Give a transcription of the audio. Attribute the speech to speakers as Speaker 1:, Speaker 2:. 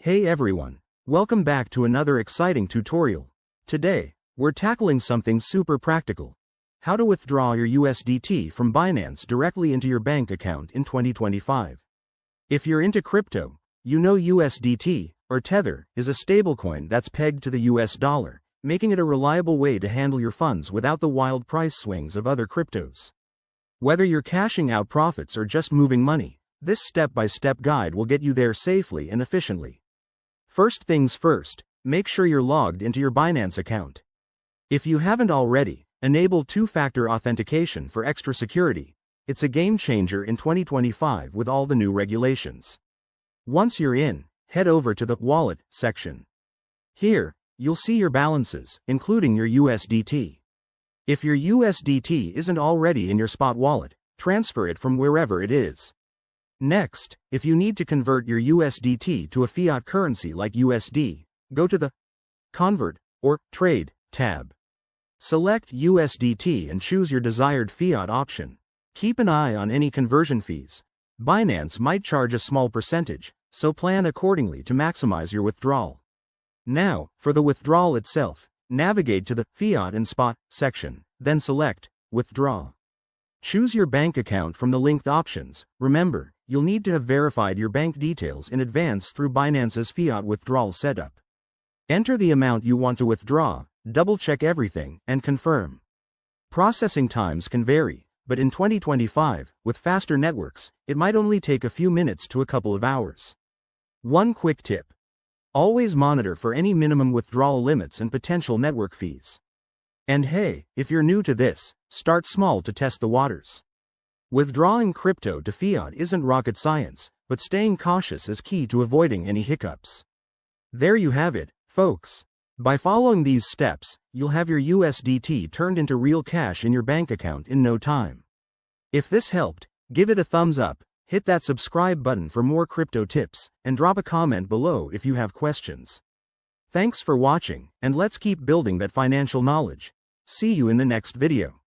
Speaker 1: Hey everyone, welcome back to another exciting tutorial. Today, we're tackling something super practical. How to withdraw your USDT from Binance directly into your bank account in 2025. If you're into crypto, you know USDT, or Tether, is a stablecoin that's pegged to the US dollar, making it a reliable way to handle your funds without the wild price swings of other cryptos. Whether you're cashing out profits or just moving money, this step-by-step guide will get you there safely and efficiently. First things first, make sure you're logged into your Binance account. If you haven't already, enable two-factor authentication for extra security. It's a game changer in 2025 with all the new regulations. Once you're in, head over to the Wallet section. Here, you'll see your balances, including your USDT. If your USDT isn't already in your spot wallet, transfer it from wherever it is. Next, if you need to convert your USDT to a fiat currency like USD, go to the Convert or Trade tab. Select USDT and choose your desired fiat option. Keep an eye on any conversion fees. Binance might charge a small percentage, so plan accordingly to maximize your withdrawal. Now, for the withdrawal itself, navigate to the Fiat and Spot section, then select Withdraw. Choose your bank account from the linked options. Remember, you'll need to have verified your bank details in advance through Binance's fiat withdrawal setup. Enter the amount you want to withdraw, double-check everything, and confirm. Processing times can vary, but in 2025, with faster networks, it might only take a few minutes to a couple of hours. One quick tip: always monitor for any minimum withdrawal limits and potential network fees. And hey, if you're new to this, start small to test the waters. Withdrawing crypto to fiat isn't rocket science, but staying cautious is key to avoiding any hiccups. There you have it, folks. By following these steps, you'll have your USDT turned into real cash in your bank account in no time. If this helped, give it a thumbs up, hit that subscribe button for more crypto tips, and drop a comment below if you have questions. Thanks for watching, and let's keep building that financial knowledge. See you in the next video.